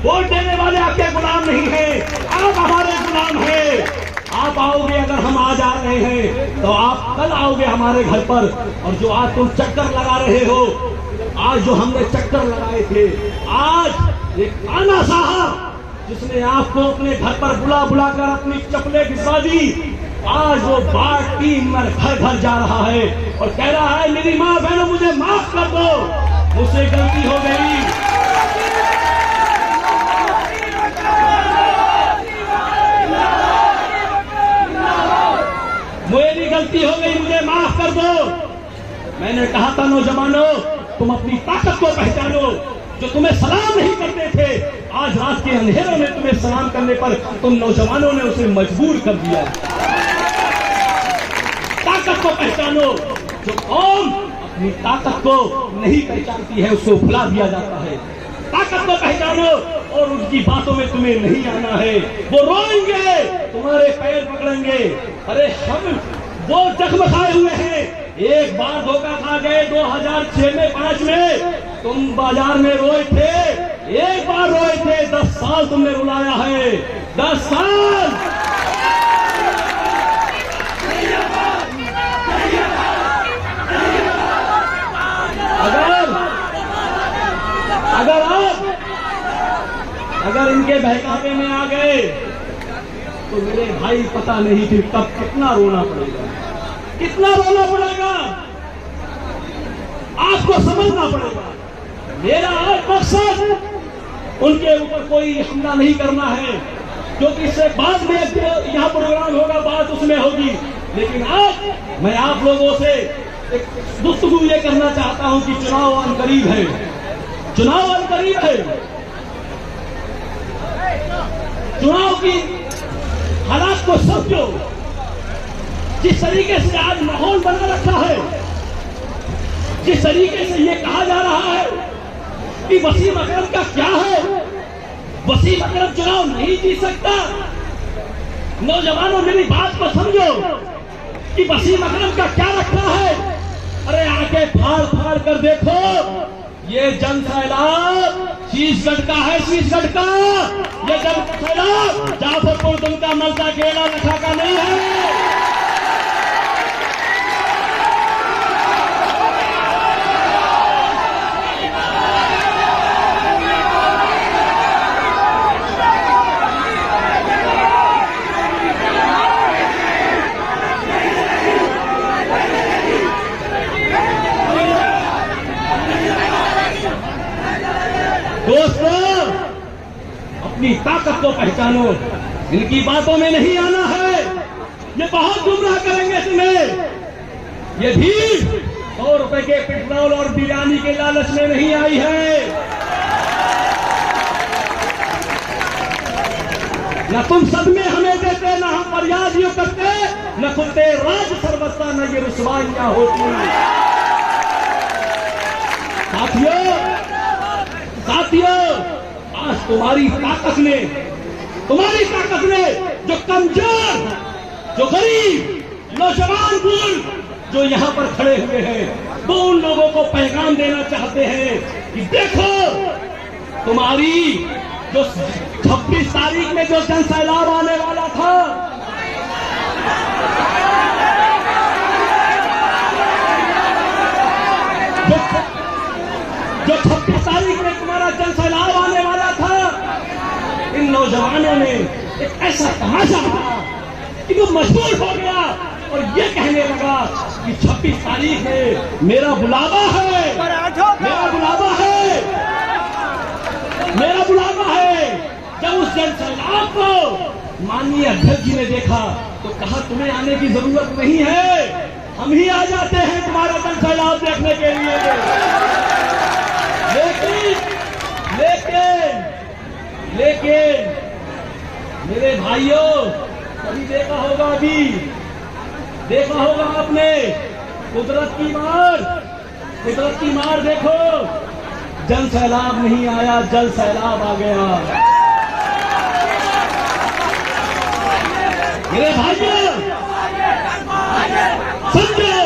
Vote देने वाले आपके गुलाम नहीं हैं, आप हमारे गुलाम हैं। आप आओगे, अगर हम आज आ रहे हैं तो आप कल आओगे हमारे घर पर। और जो आज तुम चक्कर लगा रहे हो, आज जो हमने चक्कर लगाए थे, आज एक आना साहब जिसने आपको अपने घर पर बुला बुला कर अपनी चप्पलें घिसा दी, आज वो बाढ़ टीम में घर घर जा रहा है और कह रहा है मेरी माँ बहनों मुझे माफ कर दो, मुझसे गलती हो गई। मेरी गलती हो गई, मुझे माफ कर दो। मैंने कहा था नौजवानों, तुम अपनी ताकत को पहचानो। जो तुम्हें सलाम नहीं करते थे, आज रात के अंधेरों में तुम्हें सलाम करने पर तुम नौजवानों ने उसे मजबूर कर दिया। ताकत को पहचानो। जो कौम अपनी ताकत को नहीं पहचानती है उसको भुला दिया जाता है। ताकत को पहचानो और उनकी बातों में तुम्हें नहीं आना है। वो रोएंगे, तुम्हारे पैर पकड़ेंगे। अरे हम वो जख्म खाए हुए हैं। एक बार धोखा खा गए 2006 में 5 में, तुम बाजार में रोए थे, एक बार रोए थे, 10 साल तुमने रुलाया है, 10 साल। अगर इनके बहकावे में आ गए तो मेरे भाई पता नहीं फिर तब कितना रोना पड़ेगा, कितना रोना पड़ेगा। आपको समझना पड़ेगा। मेरा आज मकसद उनके ऊपर कोई हमला नहीं करना है, क्योंकि इससे बाद में यहाँ प्रोग्राम होगा, बात उसमें होगी। लेकिन आज मैं आप लोगों से एक गुफ्तगू ये करना चाहता हूं कि चुनाव अनकरीब है, चुनाव अनकरीब है। चुनाव की हालात को समझो। जिस तरीके से आज माहौल बना रखा है, जिस तरीके से ये कहा जा रहा है कि वसीम अकरम का क्या है, वसीम अकरम चुनाव नहीं जीत सकता। नौजवानों मेरी बात को समझो कि वसीम अकरम का क्या रखा है। अरे आके फाड़ फाड़ कर देखो, ये जन सैलाब शीशगढ़ का है, शीशगढ़ का। ये जन सैलाब जाफरपुर दुमका मलका केला लखा का नहीं है। दोस्तों, अपनी ताकत को पहचानो। इनकी बातों में नहीं आना है, ये बहुत गुमराह करेंगे तुम्हें। ये भीड़ 100 रुपए के पेट्रोल और बिरयानी के लालच में नहीं आई है। न तुम सदमे हमें देते, न हम फरियाद यूं करते, न खुलते राज सर्वस्ता, न ये रुसवाइयां होती। साथियों, आज तुम्हारी ताकत ने जो कमजोर, जो गरीब, नौजवान बुजुर्ग जो यहाँ पर खड़े हुए हैं, वो उन लोगों को पैगाम देना चाहते हैं कि देखो, तुम्हारी जो 26 तारीख में जो जन सैलाब आने वाला था, जो 26 तारीख में तुम्हारा जन सैलाब आने वाला था, इन नौजवानों ने एक ऐसा तमाशा मारा कि वो मजबूर हो गया और ये कहने लगा कि 26 तारीख में मेरा बुलावा है, मेरा बुलावा है, मेरा बुलावा है। जब उस जन सैलाब को माननीय अध्यक्ष जी ने देखा तो कहा तुम्हें आने की जरूरत नहीं है, हम ही आ जाते हैं तुम्हारा जन सैलाब देखने के लिए। लेकिन मेरे भाइयों, कभी देखा होगा, अभी देखा होगा आपने कुदरत की मार देखो। जन सैलाब नहीं आया, जल सैलाब आ गया। मेरे भाइयों, समझो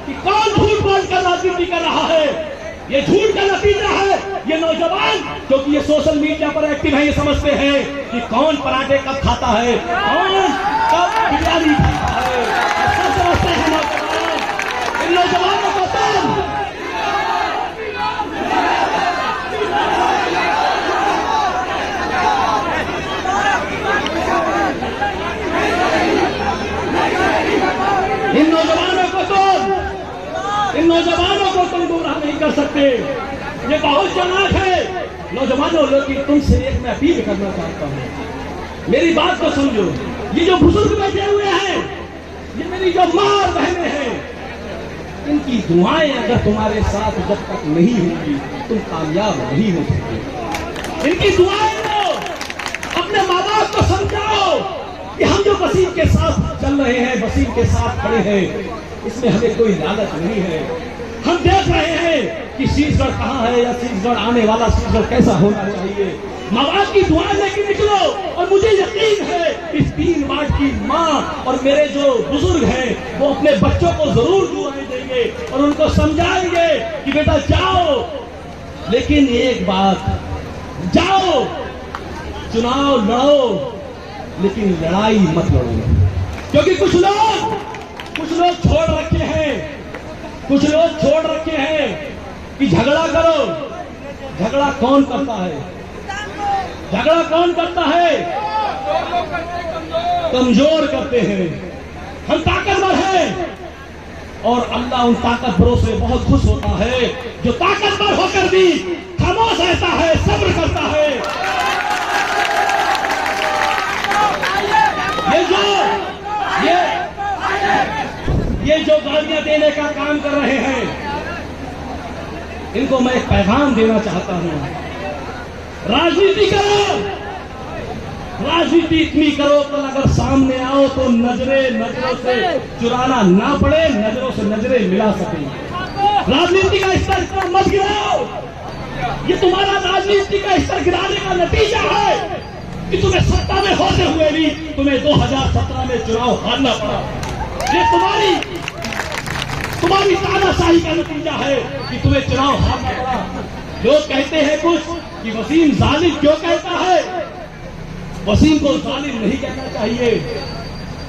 कि कौन झूठ बोलकर राजनीति कर रहा है। ये झूठ का नतीजा है, ये नौजवान, क्योंकि ये सोशल मीडिया पर एक्टिव है, ये समझते हैं कि कौन पराठे कब खाता है, कौन कब बिरयानी खाता है, सब समझते हैं नौजवान। इन नौजवानों को इन नौजवानों को तुम गुमराह नहीं कर सकते। ये बहुत चालाक है नौजवानों लोग की। तुमसे एक मैं अपील करना चाहता हूँ, मेरी बात को समझो। ये जो बुजुर्ग बैठे हुए हैं, ये मेरी जो माँ और बहनें हैं, इनकी दुआएं अगर तुम्हारे साथ जब तक नहीं होंगी तुम कामयाब नहीं हो सकते। इनकी दुआएं लो, अपने माँ बाप को समझाओ कि हम जो वसीम के साथ चल रहे हैं, वसीम के साथ खड़े हैं, इसमें हमें कोई लालच नहीं है। हम देख रहे हैं कि शीशगढ़ कहाँ है या शीशगढ़ आने वाला शीशगढ़ कैसा होना चाहिए। माँ बाप की दुआ लेके निकलो, और मुझे यकीन है इस 3 वार्ड की माँ और मेरे जो बुजुर्ग हैं वो अपने बच्चों को जरूर दुआएं देंगे और उनको समझाएंगे कि बेटा जाओ, लेकिन एक बात, जाओ चुनाव लड़ो, लेकिन लड़ाई मत लड़ो। क्योंकि कुछ लोग छोड़ रखे हैं, कुछ लोग छोड़ रखे हैं कि झगड़ा करो। झगड़ा कौन करता है? झगड़ा कौन करता है? कमजोर करते हैं। हम ताकतवर हैं, और अल्लाह उन ताकतवरों से बहुत खुश होता है जो ताकतवर होकर भी खामोश रहता है, सब्र करता है। ये जो गालियां देने का काम कर रहे हैं, इनको मैं एक पैगाम देना चाहता हूं। राजनीति करो, राजनीति इतनी करो कल अगर सामने आओ तो नजरों से चुराना ना पड़े, नजरों से नजरें मिला सके। राजनीति का स्तर इतना मत गिराओ। ये तुम्हारा राजनीति का स्तर गिराने का नतीजा है कि तुम्हें सत्ता में होते हुए भी तुम्हें 2017 में चुनाव हारना पड़ा। ये तुम्हारी तानाशाही का नतीजा है कि तुम्हें चुनाव हारना पड़ा। लोग कहते हैं कुछ कि वसीम जालिम क्यों कहता है? वसीम को जालिम नहीं कहना चाहिए।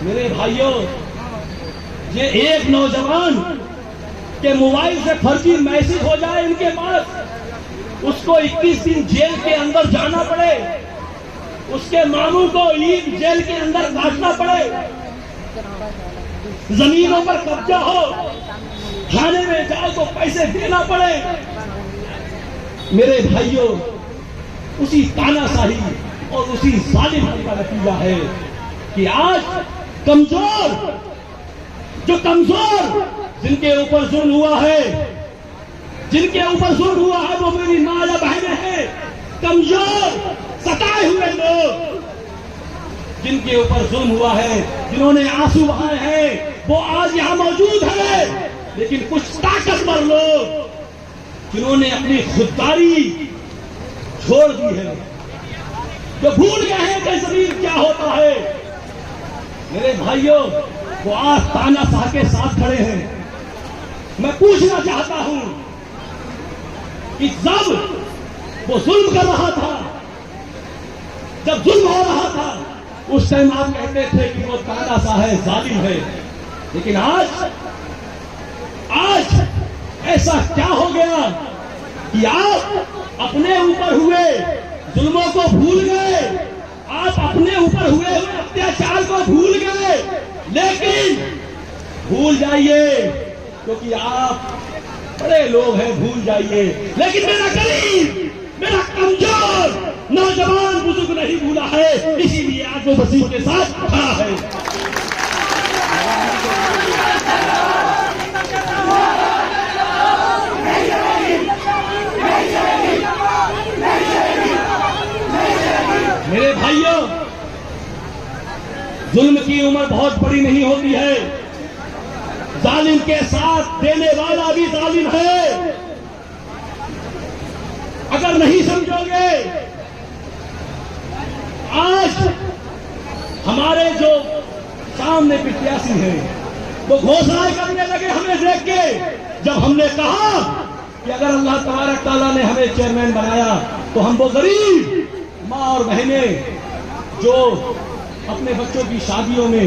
मेरे भाइयों, ये एक नौजवान के मोबाइल से फर्जी मैसेज हो जाए इनके पास, उसको 21 दिन जेल के अंदर जाना पड़े, उसके मामू को ईद जेल के अंदर काटना पड़े, जमीनों पर कब्जा हो, थाने में जाओ तो पैसे देना पड़े। मेरे भाइयों, उसी तानाशाही और उसी जालिमी का नतीजा है कि आज कमजोर जिनके ऊपर जुल्म हुआ है, वो मेरी माँ या बहनें हैं। कमजोर सताए हुए लोग जिनके ऊपर जुल्म हुआ है, जिन्होंने आंसू बहाए हैं, वो आज यहां मौजूद है। लेकिन कुछ ताकतवर लोग जिन्होंने अपनी खुददारी छोड़ दी है, जो भूल गए हैं कि जमीन क्या होता है। मेरे भाइयों, वो आज तानाशाह के साथ खड़े हैं। मैं पूछना चाहता हूं कि जब वो जुल्म कर रहा था, जब जुल्म हो रहा था, उस टाइम आप कहते थे कि वो तानाशाह है, जालिम है। लेकिन आज ऐसा क्या हो गया कि आप अपने ऊपर हुए जुल्मों को भूल गए, आप अपने ऊपर हुए अत्याचार को भूल गए। लेकिन भूल जाइए, क्योंकि आप बड़े लोग हैं, भूल जाइए। लेकिन मेरा गरीब, मेरा कमजोर नौजवान बुजुर्ग नहीं भूला है, इसीलिए आज वो वसीम के साथ खड़ा है। मेरे भाइयों, जुल्म की उम्र बहुत बड़ी नहीं होती है। जालिम के साथ देने वाला भी जालिम है। अगर नहीं समझोगे, आज हमारे जो सामने प्रत्याशी हैं वो घोषणाएं करने लगे हमें देख के। जब हमने कहा कि अगर अल्लाह तबारक तआला ने हमें चेयरमैन बनाया तो हम वो गरीब माँ और बहनें जो अपने बच्चों की शादियों में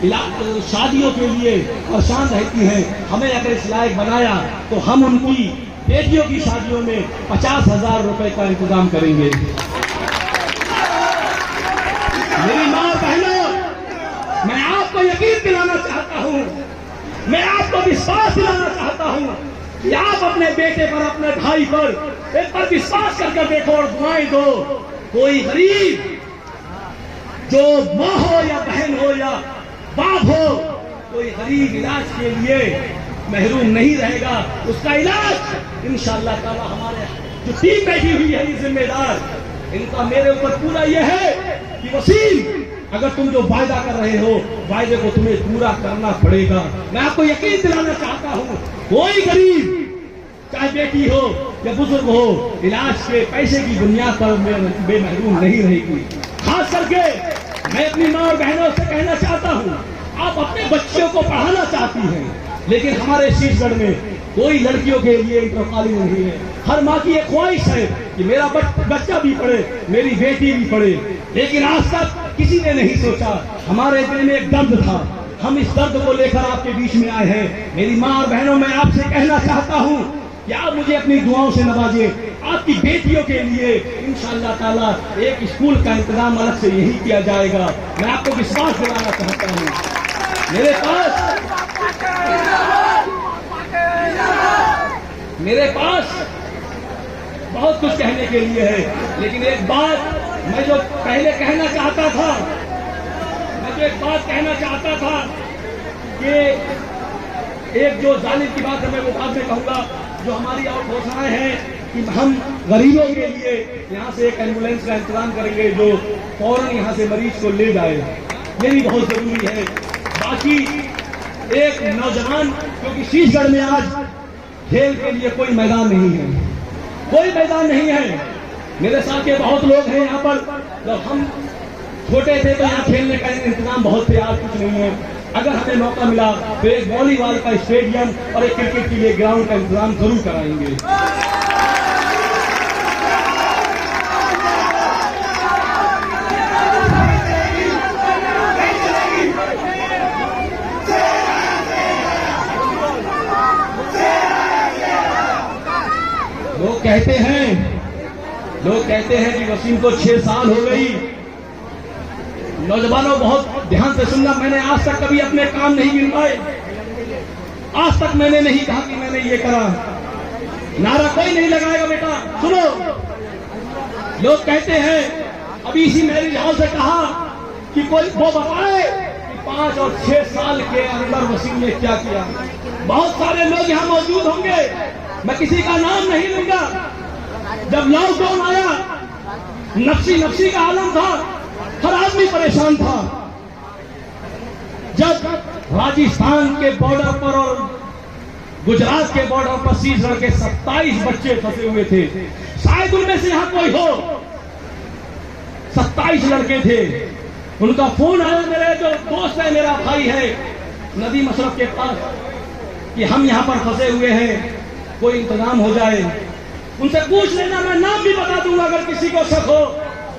शादियों के लिए परेशान रहती हैं, हमें अगर इस लायक बनाया तो हम उनकी बेटियों की शादियों में 50,000 रुपए का इंतजाम करेंगे। मेरी माँ बहनों, मैं आपको यकीन दिलाना चाहता हूँ, मैं आपको विश्वास दिलाना चाहता हूँ कि आप अपने बेटे पर, अपने भाई पर एक बार विश्वास करके देखो और दुआएं दो। कोई गरीब जो माँ हो या बहन हो या बाप हो, कोई गरीब इलाज के लिए महरूम नहीं रहेगा। उसका इलाज इंशाअल्लाह ताला हमारे जो टीम बैठी हुई है ये जिम्मेदार, इनका मेरे ऊपर पूरा ये है कि वसीम, अगर तुम जो वायदा कर रहे हो वायदे को तुम्हें पूरा करना पड़ेगा। मैं आपको यकीन दिलाना चाहता हूँ, कोई गरीब चाहे बेटी हो या बुजुर्ग हो, इलाज के पैसे की बुनियाद पर बेमहरूम नहीं रहेगी। खास करके मैं अपनी माँ और बहनों से कहना चाहता हूँ, आप अपने बच्चों को पढ़ाना चाहती हैं, लेकिन हमारे शीशगढ़ में कोई लड़कियों के लिए इंटर कॉलेज नहीं है। हर माँ की एक ख्वाहिश है कि मेरा बच्चा भी पढ़े, मेरी बेटी भी पढ़े, लेकिन आज तक किसी ने नहीं सोचा। हमारे दिल में एक दर्द था, हम इस दर्द को लेकर आपके बीच में आए हैं। मेरी माँ और बहनों, मैं आपसे कहना चाहता हूँ कि आप मुझे अपनी दुआओं से नवाजिए। आपकी बेटियों के लिए इंशाअल्लाह ताला एक स्कूल का इंतजाम अलग से यही किया जाएगा। मैं आपको विश्वास दिलाना चाहता हूँ। मेरे पास बहुत कुछ कहने के लिए है, लेकिन एक बात मैं जो पहले कहना चाहता था, कि एक जो जालिम की बात है मैं वो बाद में कहूंगा। जो हमारी और घोषणाएं हैं कि हम गरीबों के लिए यहाँ से एक एम्बुलेंस का इंतजाम करेंगे जो फौरन यहाँ से मरीज को ले जाए, ये भी बहुत जरूरी है। बाकी एक नौजवान, क्योंकि शीशगढ़ में आज खेल के लिए कोई मैदान नहीं है, कोई मैदान नहीं है। मेरे साथ के बहुत लोग हैं यहाँ पर, जब हम छोटे थे तो यहाँ खेलने का इंतजाम बहुत थे, आज कुछ नहीं है। अगर हमें मौका मिला तो एक वॉलीबॉल का स्टेडियम और एक क्रिकेट के लिए ग्राउंड का इंतजाम जरूर कराएंगे। लोग कहते हैं कि वसीम को 6 साल हो गई। नौजवानों बहुत ध्यान से सुनना, मैंने आज तक कभी अपने काम नहीं गिनवाए, आज तक मैंने नहीं कहा कि मैंने ये करा। नारा कोई नहीं लगाएगा बेटा, सुनो। लोग कहते हैं, अभी इसी मैरिज हॉल से कहा कि कोई वो बताए कि 5 और 6 साल के अंदर वसीम ने क्या किया। बहुत सारे लोग यहाँ मौजूद होंगे, मैं किसी का नाम नहीं लूंगा। जब लॉकडाउन आया, नफसी का आलम था, हर आदमी परेशान था। जब राजस्थान के बॉर्डर पर और गुजरात के बॉर्डर पर शीशगढ़ के 27 बच्चे फंसे हुए थे, शायद उनमें से यहाँ कोई हो। 27 लड़के थे। उनका फोन आया, मेरे जो दोस्त है, मेरा भाई है नदी मशरफ के पास, कि हम यहाँ पर फंसे हुए हैं, कोई इंतजाम हो जाए। उनसे पूछ लेना, मैं नाम भी बता दूंगा। अगर किसी को शक हो,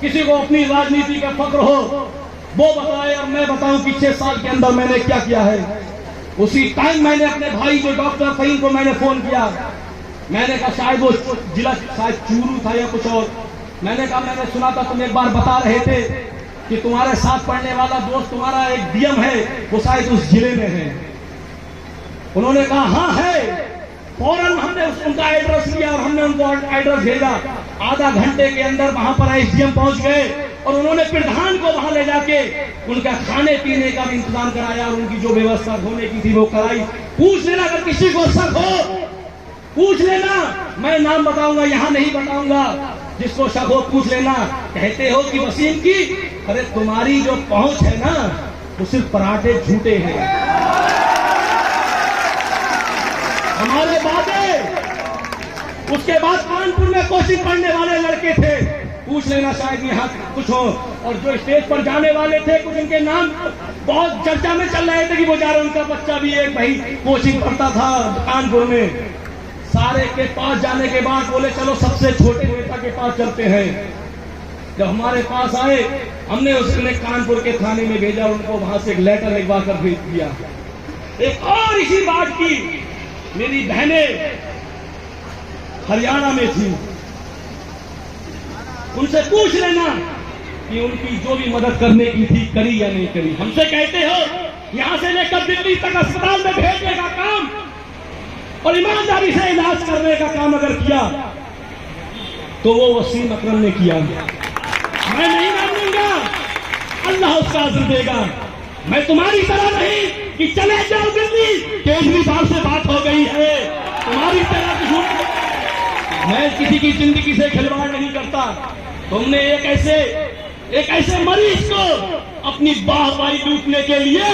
किसी को अपनी राजनीति का फक्र हो, वो बताए और मैं बताऊं कि 6 साल के अंदर मैंने क्या किया है। उसी टाइम मैंने अपने भाई जो डॉक्टर फहीम को मैंने फोन किया। मैंने कहा शायद वो जिला शायद चूरू था या कुछ और। मैंने कहा मैंने सुना था तुम एक बार बता रहे थे कि तुम्हारे साथ पढ़ने वाला दोस्त तुम्हारा एक डीएम है, वो शायद उस जिले में है। उन्होंने कहा हाँ है। फौरन हमने उनका एड्रेस लिया और हमने उनको एड्रेस भेजा। आधा घंटे के अंदर वहां पर एसडीएम पहुंच गए और उन्होंने प्रधान को वहां ले जाके उनका खाने पीने का भी इंतजाम कराया और उनकी जो व्यवस्था होने की थी वो कराई। पूछ लेना, अगर किसी को शक हो पूछ लेना, मैं नाम बताऊंगा, यहाँ नहीं बताऊंगा। जिसको शक हो पूछ लेना। कहते हो कि वसीम की, अरे तुम्हारी जो पहुंच है ना वो सिर्फ पराठे झूठे हैं। हमारे वादे, उसके बाद कानपुर में कोचिंग पढ़ने वाले लड़के थे, पूछ लेना शायद यहाँ कुछ हो। और जो स्टेज पर जाने वाले थे, कुछ उनके नाम बहुत चर्चा में चल रहे थे कि वो जा रहे, उनका बच्चा भी एक भाई कोचिंग पढ़ता था कानपुर में। सारे के पास जाने के बाद बोले चलो सबसे छोटे नेता के पास चलते हैं। जब हमारे पास आए हमने उसने कानपुर के थाने में भेजा, उनको वहां से एक लेटर लिखवा कर भेज दिया। एक और इसी बात की, मेरी बहनें हरियाणा में थी, उनसे पूछ लेना कि उनकी जो भी मदद करने की थी करी या नहीं करी। हमसे कहते हो यहां से लेकर दिल्ली तक अस्पताल में भेजने का काम और ईमानदारी से इलाज करने का काम अगर किया तो वो वसीम अकरम ने किया। मैं नहीं मानूंगा, अल्लाह उसका अज़्र देगा। मैं तुम्हारी तरह नहीं कि चले जाओ दिल्ली, केजरीवाल से बात हो गई है, तुम्हारी तरह झूठ। मैं किसी की जिंदगी से खिलवाड़ नहीं करता। तुमने एक ऐसे मरीज को अपनी वाहवाही लूटने के लिए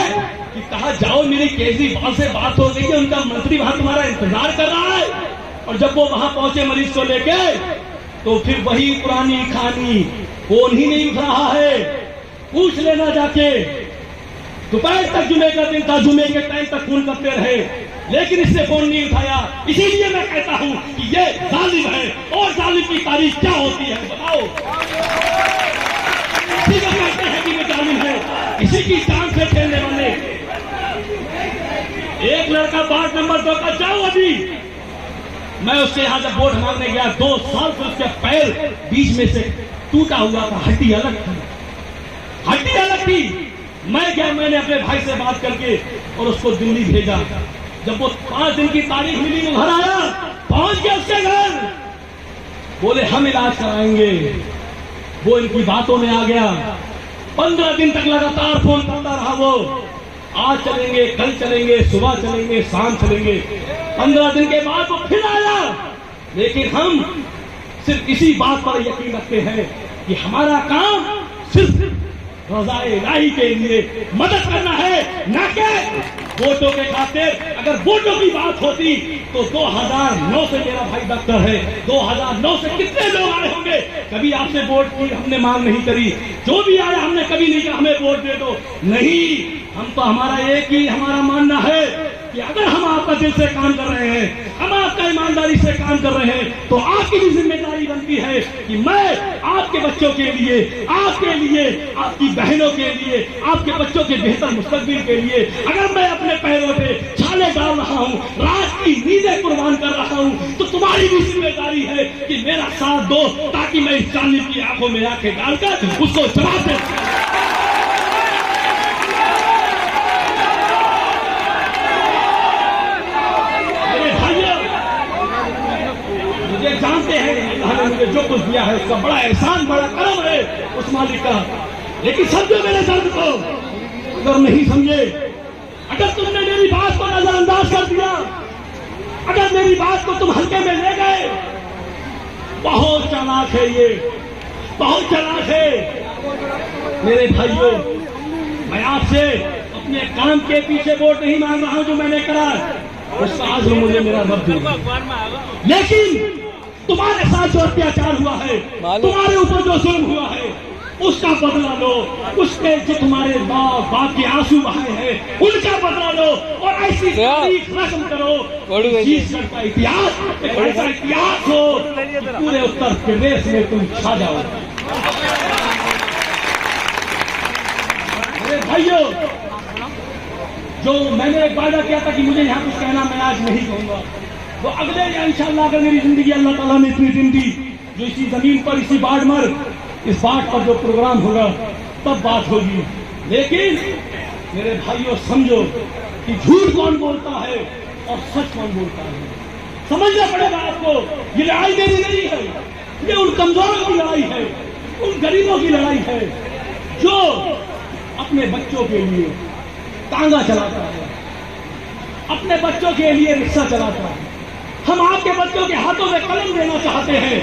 कि कहा जाओ मेरी केजरीवाल से बात हो गई है, उनका मंत्री वहां तुम्हारा इंतजार कर रहा है, और जब वो वहां पहुंचे मरीज को लेके तो फिर वही पुरानी कहानी, फोन ही नहीं उठ रहा है। पूछ लेना जाके, दोपहर तक जुमे का दिन था, जुमे के टाइम तक फोन करते रहे लेकिन इससे फोन नहीं उठाया। इसीलिए मैं कहता हूं कि ये जालिम है, और जालिम की तारीख क्या होती है बताओ? इसी को कहते हैं कि ये जालिम है, इसी की जान से खेलने वाले। एक लड़का वार्ड नंबर 2 का, जाओ अभी। मैं उसके यहां जब वोट मांगने गया 2 साल से उसके पैर बीच में से टूटा हुआ था, हड्डी अलग थी। मैं गया, मैंने अपने भाई से बात करके और उसको दिल्ली भेजा। जब वो 5 दिन की तारीख मिली वो घर आया, पहुंच गया उसके घर, बोले हम इलाज कराएंगे। वो इनकी बातों में आ गया। 15 दिन तक लगातार फोन करता रहा वो, आज चलेंगे, कल चलेंगे, सुबह चलेंगे, शाम चलेंगे। 15 दिन के बाद वो फिर आया। लेकिन हम सिर्फ इसी बात पर यकीन रखते हैं कि हमारा काम सिर्फ रज़ाए इलाही के लिए मदद करना है, न कि वोटों के खातिर। अगर वोटों की बात होती तो 2009 से मेरा भाई डॉक्टर है, 2009 से कितने लोग आए होंगे, कभी आपसे वोट की हमने मांग नहीं करी। जो भी आया हमने कभी नहीं कहा हमें वोट दे दो, नहीं। हम तो हमारा एक ही हमारा मानना है कि अगर हम आपका दिल से काम कर रहे हैं, हम आपका ईमानदारी से काम कर रहे हैं, तो आपकी भी जिम्मेदारी बनती है कि मैं आपके बच्चों के लिए, आपके लिए, आपकी बहनों के लिए, आपके बच्चों के बेहतर मुस्तकबिल के लिए अगर मैं अपने पैरों पे छाले डाल रहा हूं, रात की नींदें कुर्बान कर रहा हूं, तो तुम्हारी भी जिम्मेदारी है कि मेरा साथ दो, ताकि मैं इस जालिम की आंखों में आंखें डालकर उसको जवाब दे। जानते हैं अल्लाह ने मुझे जो कुछ दिया है उसका बड़ा एहसान, बड़ा करम है उस मालिक का। लेकिन समझो मेरे दर्द को, अगर नहीं समझे, अगर तुमने मेरी बात को नजरअंदाज कर दिया, अगर मेरी बात को तुम हल्के में ले गए, बहुत चालाक है ये, बहुत चालाक है। मेरे भाइयों, मैं आपसे अपने काम के पीछे वोट नहीं मांग रहा हूं जो मैंने करा, उसका आज मुझे मेरा रब देगा। लेकिन तुम्हारे साथ जो अत्याचार हुआ है, तुम्हारे ऊपर जो जुल्म हुआ है, उसका बदला लो। उसके जो तुम्हारे माँ बाप के आंसू बहाए हैं उनका बदला लो, और ऐसी तारीख रस्म करो छत्तीसगढ़ का इतिहास एक ऐसा इतिहास हो कि पूरे उत्तर प्रदेश में तुम छा जाओ। मेरे भाइयों, जो मैंने एक वादा किया था कि मुझे यहाँ कुछ कहना, मैं आज नहीं कहूंगा। वो अगले इंशाअल्लाह अगर मेरी जिंदगी अल्लाह ताला ने इतनी दिन दी, जो इसी जमीन पर, इसी बाड़मर, इस बात पर जो प्रोग्राम होगा तब बात होगी। लेकिन मेरे भाइयों समझो कि झूठ कौन बोलता है और सच कौन बोलता है, समझना पड़ेगा आपको। ये लड़ाई मेरी नहीं है, ये उन कमजोरों की लड़ाई है, उन गरीबों की लड़ाई है जो अपने बच्चों के लिए तांगा चलाता है, अपने बच्चों के लिए रिक्शा चलाता है। हम आपके बच्चों के हाथों में कलम देना चाहते हैं,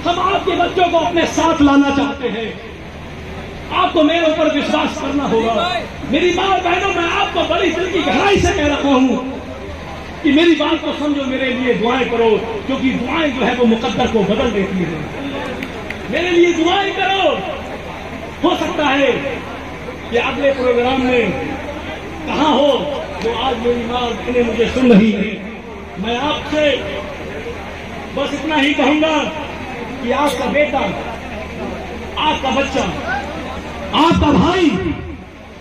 हम आपके बच्चों को अपने साथ लाना चाहते हैं। आपको मेरे ऊपर विश्वास करना होगा। मेरी माँ और बहनों, मैं आपको बड़ी दिल की गहराई से कह रहा हूं कि मेरी बात को समझो, मेरे लिए दुआएं करो, क्योंकि दुआएं जो है वो मुकद्दर को बदल देती है। मेरे लिए दुआएं करो। हो सकता है कि अगले प्रोग्राम में कहाँ हो जो आज मेरी माँ बहनें मुझे सुन रही है, मैं आपसे बस इतना ही कहूंगा कि आपका बेटा, आपका बच्चा, आपका भाई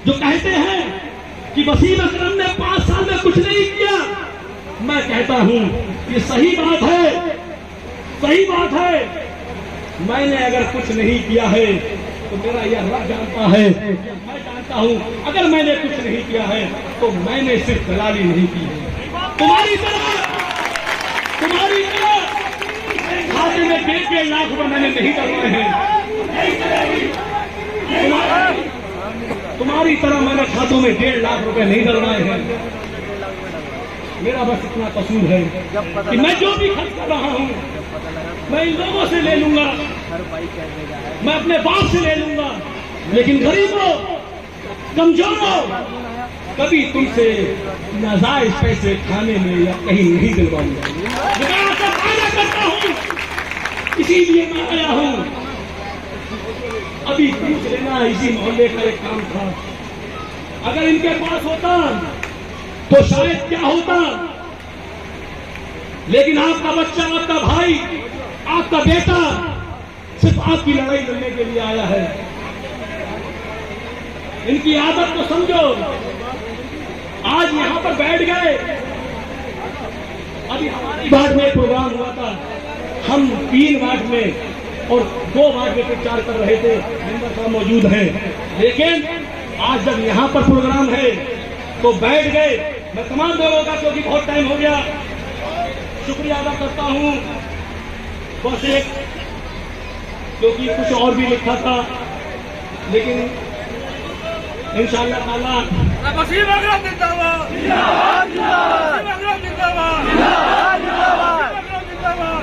जो कहते हैं कि वसीम अकरम ने 5 साल में कुछ नहीं किया, मैं कहता हूं ये सही बात है, सही बात है। मैंने अगर कुछ नहीं किया है तो मेरा यह रब जानता है, मैं जानता हूं अगर मैंने कुछ नहीं किया है तो मैंने सिर्फ दलाली नहीं की है। तुम्हारी तरह खाते में 1.5 लाख रुपए मैंने नहीं डलवाए हैं, तुम्हारी तरह मैंने खातों में 1.5 लाख रुपए नहीं डलवाए हैं। मेरा बस इतना कसूर है कि मैं जो भी खर्च कर रहा हूं मैं इन लोगों से ले लूंगा, मैं अपने बाप से ले लूंगा, लेकिन गरीबों, कमजोरों, कभी तुमसे नाजायज पैसे खाने में या कहीं नहीं दिलवाऊंगा। मैं आपका वादा करता हूं, इसीलिए मैं आया हूं। अभी पूछ लेना, इसी मोहल्ले का एक काम था, अगर इनके पास होता तो शायद क्या होता, लेकिन आपका बच्चा, आपका भाई, आपका बेटा सिर्फ आपकी लड़ाई लड़ने के लिए आया है। इनकी आदत को समझो। आज यहां पर बैठ गए, अभी हमारी वार्ड में प्रोग्राम हुआ था, हम 3 वार्ड में और 2 वार्ड में प्रचार कर रहे थे, मेंबर साहब मौजूद हैं, लेकिन आज जब यहां पर प्रोग्राम है तो बैठ गए। मैं तमाम लोगों का, क्योंकि बहुत टाइम हो गया, शुक्रिया अदा करता हूं। बस एक, क्योंकि कुछ और भी लिखा था, लेकिन इंशाअल्लाह ताला वसीम अकरम जिंदाबाद, जिंदाबाद, जिंदाबाद, अकरम जिंदाबाद, जिंदाबाद, जिंदाबाद,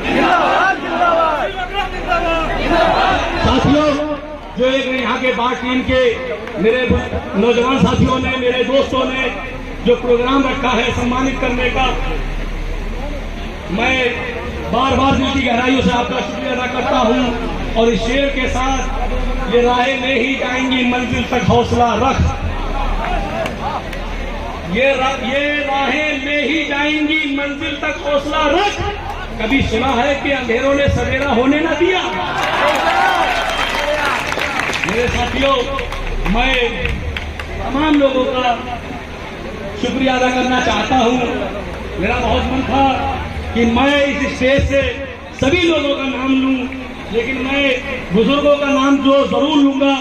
जिंदाबाद, जिंदाबाद, अकरम जिंदाबाद। साथियों, जो एक यहाँ के बार टीम के मेरे नौजवान साथियों ने, मेरे दोस्तों ने जो प्रोग्राम रखा है सम्मानित करने का, मैं बार बार दिल की गहराइयों से आपका शुक्रिया अदा करता हूं। और इस शेर के साथ, ये राहें ले ही जाएंगी मंजिल तक हौसला रख, ये राहें ले ही जाएंगी मंजिल तक हौसला रख। कभी सुना है कि अंधेरों ने सवेरा होने न दिया? मेरे साथियों, मैं तमाम लोगों का शुक्रिया अदा करना चाहता हूं। मेरा बहुत मन था कि मैं इस स्टेज से सभी लोगों का नाम लूं, लेकिन मैं बुजुर्गों का नाम जो जरूर लूंगा,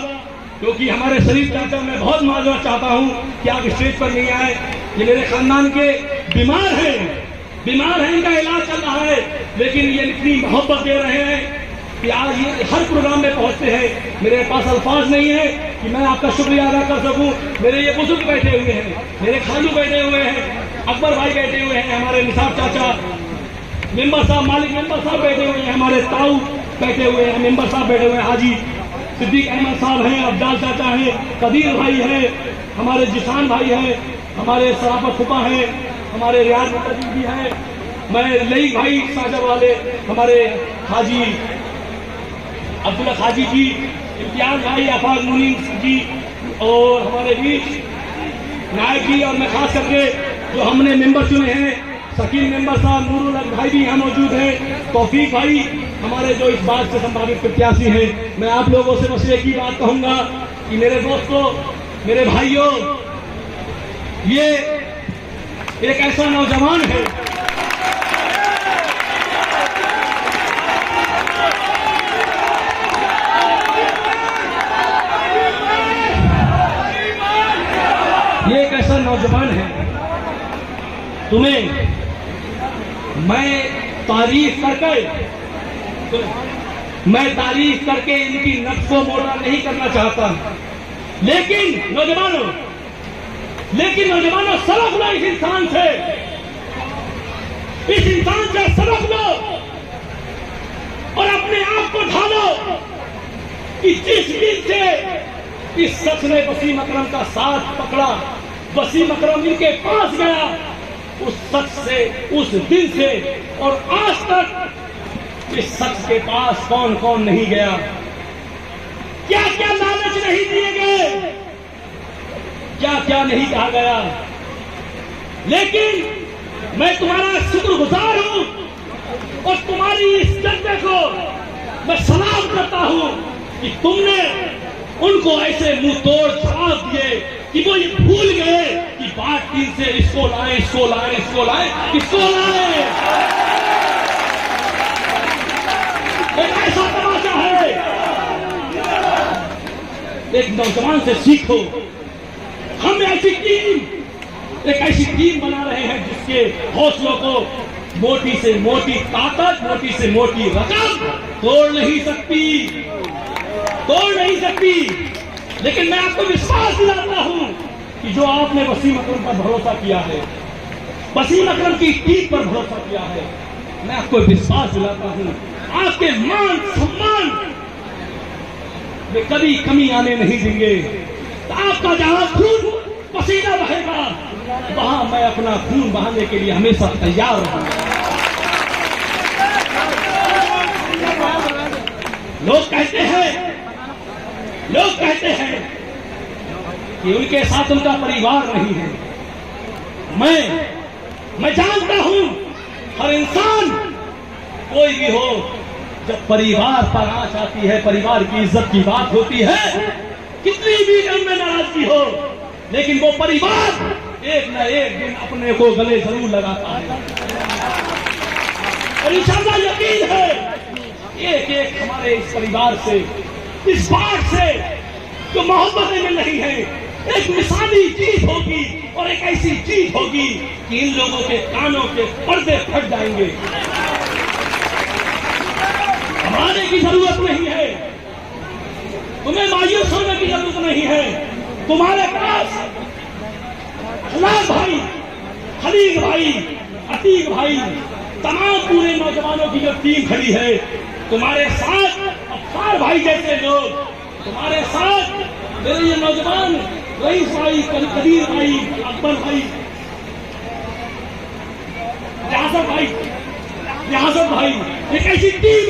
क्योंकि हमारे शरीफ चाचा, मैं बहुत माजरा चाहता हूं कि आप स्टेज पर नहीं आए। ये मेरे खानदान के बीमार हैं, इनका इलाज चल रहा है, लेकिन ये इतनी मोहब्बत दे रहे हैं कि आज ये हर प्रोग्राम में पहुंचते हैं। मेरे पास अल्फाज नहीं है कि मैं आपका शुक्रिया अदा कर सकूं। मेरे ये बुजुर्ग बैठे हुए हैं, मेरे खालू बैठे हुए हैं, अकबर भाई बैठे हुए हैं, हमारे निसाब चाचा, मेंबर साहब, मालिक मेंबर साहब बैठे हुए हैं, हमारे ताऊ बैठे हुए हैं, मेंबर साहब बैठे हुए हैं, हाजी सिद्दीक अहमद साहब हैं, अब्दाल चाचा हैं, कदीर भाई हैं, हमारे जिशान भाई हैं, हमारे सराफत फुपा हैं, हमारे रियाज मुतजी भी हैं, मैं लई भाई साजा वाले, हमारे हाजी अब्दुल्ला खाजी जी, इम्तियाज भाई, आफाक मुनीम जी, और हमारे बीच नायक जी, और मैं खास करके जो हमने मेंबर चुने हैं, शकील मेंबर साहब, नूरुल हक भाई भी यहाँ मौजूद हैं, तौफीक भाई, हमारे जो इस बात से संभावित प्रत्याशी हैं। मैं आप लोगों से बस एक ही बात कहूंगा कि मेरे दोस्तों, मेरे भाइयों, ये एक ऐसा नौजवान है नौजवान है, तुम्हें मैं तारीफ करके इनकी नफ्स को मोटा नहीं करना चाहता, लेकिन नौजवानों सबक लो इस इंसान से, सबक लो और अपने आप को ढालो कि जिस दिन से इस शख्स ने वसीम अकरम का साथ पकड़ा, वसीम अकरम इनके पास गया, उस शख्स से, उस दिन से और आज तक इस शख्स के पास कौन कौन नहीं गया, क्या क्या लालच नहीं दिए गए, क्या क्या नहीं कहा गया। लेकिन मैं तुम्हारा शुक्रगुजार हूं और तुम्हारी इस जज्बे को मैं सलाम करता हूं कि तुमने उनको ऐसे मुंह तोड़ जवाब दिए कि वो ये भूल गए कि बात 3 से इसको लाए, इसको लाए, इसको लाए, इसको लाए। एक ऐसा तमाशा है। एक नौजवान से सीखो। हम एक ऐसी टीम बना रहे हैं जिसके हौसलों को मोटी से मोटी ताकत, मोटी से मोटी रकम तोड़ नहीं सकती। लेकिन मैं आपको विश्वास दिलाता हूं कि जो आपने वसीम अकरम पर भरोसा किया है, वसीम अकरम की टीम पर भरोसा किया है, मैं आपको विश्वास दिलाता हूं आपके मान सम्मान में कभी कमी आने नहीं देंगे। तो आपका जहां खून पसीना बहेगा वहां मैं अपना खून बहाने के लिए हमेशा तैयार रहूंगा। लोग कहते हैं कि उनके साथ उनका परिवार नहीं है। मैं जानता हूं हर इंसान कोई भी हो, जब परिवार पर आंच आती है, परिवार की इज्जत की बात होती है, कितनी भी मन में नाराजगी हो, लेकिन वो परिवार एक न एक दिन अपने को गले जरूर लगाता है। और इंशाअल्लाह यकीन है एक हमारे इस परिवार से, इस बात से जो मोहब्बतें मिल रही है, एक मिसाली चीज होगी और एक ऐसी चीज होगी कि इन लोगों के कानों के पर्दे फट जाएंगे। घबराने की जरूरत नहीं है, तुम्हें मायूस होने की जरूरत नहीं है। तुम्हारे पास हलाल भाई, खलील भाई, अतीक भाई, तमाम पूरे नौजवानों की जो टीम खड़ी है तुम्हारे साथ, अफ्तार भाई जैसे लोग तुम्हारे साथ, मेरे ये नौजवान रईस भाई, कदीर भाई, अकबर भाई, रियासत भाई, एक ऐसी टीम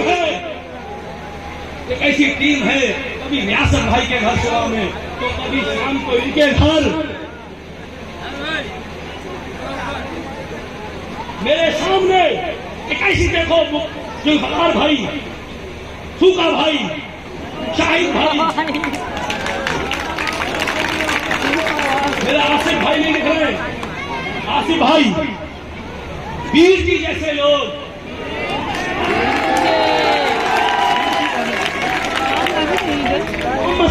है, कभी रियासत भाई के घर सुबह में तो कभी शाम को इनके घर। मेरे सामने एक ऐसी देखो जुल्फकार भाई, सूखा भाई, शाहिद भाई, मेरा आसिफ भाई नहीं दिख रहे, आसिफ भाई, वीर जी जैसे लोग,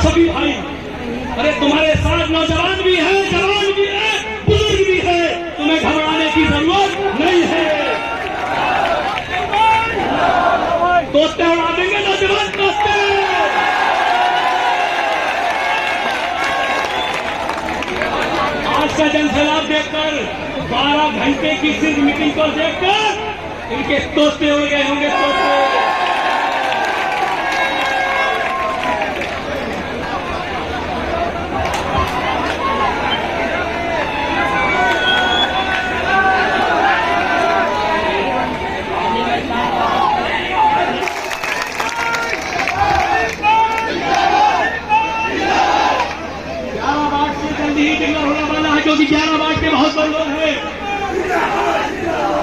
सभी भाई। अरे तुम्हारे साथ नौजवान भी है, जवान भी है, बुजुर्ग भी है, तुम्हें घबराने की जरूरत नहीं है। दोस्ते उड़ा देंगे नौजवान, दोस्ते। आज का जनसैलाब देखकर, 12 घंटे की सिर्फ मीटिंग को देखकर इनके दोस्ते हो गए होंगे, दोस्ते। क्योंकि 11 बार के बहुत बड़े लोग हैं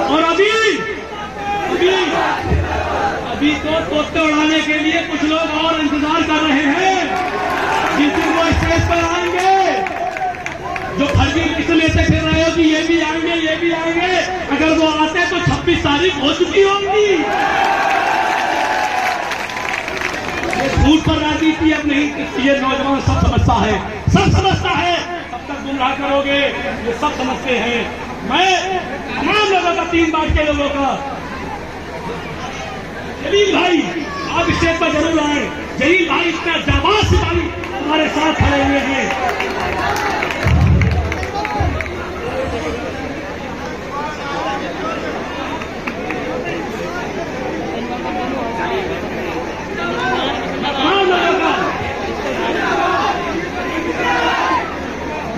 और अभी तो तोते उड़ाने के लिए कुछ लोग और इंतजार कर रहे हैं। जिस दिन वो स्टेज पर आएंगे, जो फर्जी लिस्ट लेते फिर रहे हो कि ये भी आएंगे, अगर वो आते तो 26 तारीख हो चुकी होगी। ये झूठ पर राजनीति अब नहीं, ये नौजवान सब समझता है। गुमराह करोगे, ये सब समझते हैं। मैं तमाम लोगों का, 3 बार के लोगों का, जलील भाई आप स्टेज पर जरूर आए। जलील भाई इतना जाबाज सिपाही हमारे साथ खड़े हुए हैं।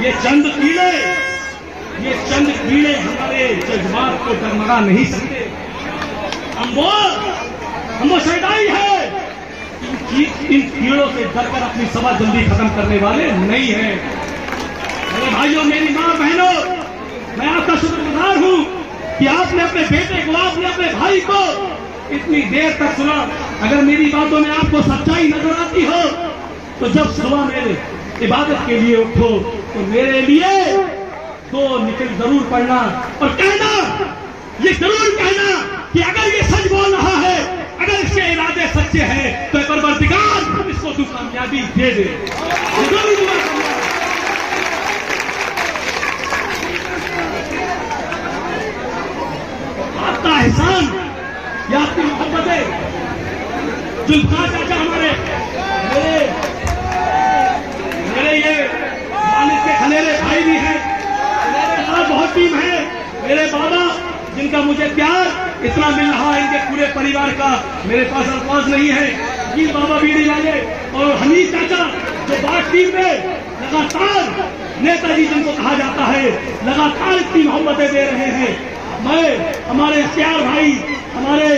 ये चंद कीड़े हमारे जज्बात को डगमगा नहीं सकते। हम वो शैतानी है, इन कीड़ों से डरकर अपनी सभा जल्दी खत्म करने वाले नहीं हैं। मेरे भाइयों, मेरी मां बहनों, मैं आपका शुक्रगुजार हूं कि आपने अपने बेटे को, आपने अपने भाई को इतनी देर तक सुना। अगर मेरी बातों में आपको सच्चाई नजर आती हो तो जब सुबह मेरे इबादत के लिए उठो तो मेरे लिए 2 निकल जरूर पढ़ना और कहना, ये जरूर कहना कि अगर ये सच बोल रहा है, अगर इसके इरादे सच्चे हैं तो परवरदिगार इसको तू कामयाबी दे दे। ये जरूर दुआ करना। आपका एहसान या आपकी मोहब्बत है। जुल्फा चाचा हमारे मेरे ये मालिक के खलेरे भाई भी हैं, मेरे साथ बहुत टीम है। मेरे बाबा जिनका मुझे प्यार इतना मिल रहा है, इनके पूरे परिवार का मेरे पास अल्फाज नहीं है। जी बाबा बीड़ी वाले और हमीद चाचा जो बात टीम में लगातार नेताजी जिनको कहा जाता है, लगातार इतनी मोहब्बतें दे रहे हैं। मैं हमारे अख्तियार भाई, हमारे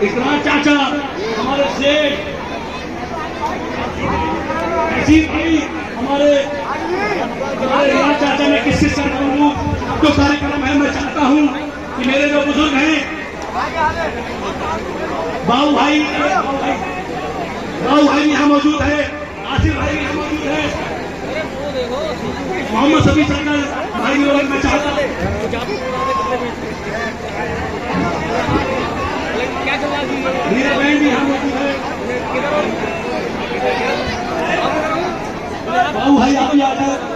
इकरार चाचा, हमारे शेख भाई, हमारे चाचा में किससे सर करूं जो कार्यक्रम है। मैं चाहता हूं कि मेरे जो बुजुर्ग हैं, बाबू भाई यहाँ मौजूद है, आसिफ भाई यहाँ मौजूद है, मोहम्मद सभी सरकार भाई और मैं चाहता हूँ मीरा बहन भी यहाँ मौजूद है। बाबू भाई आप भी आ जाए।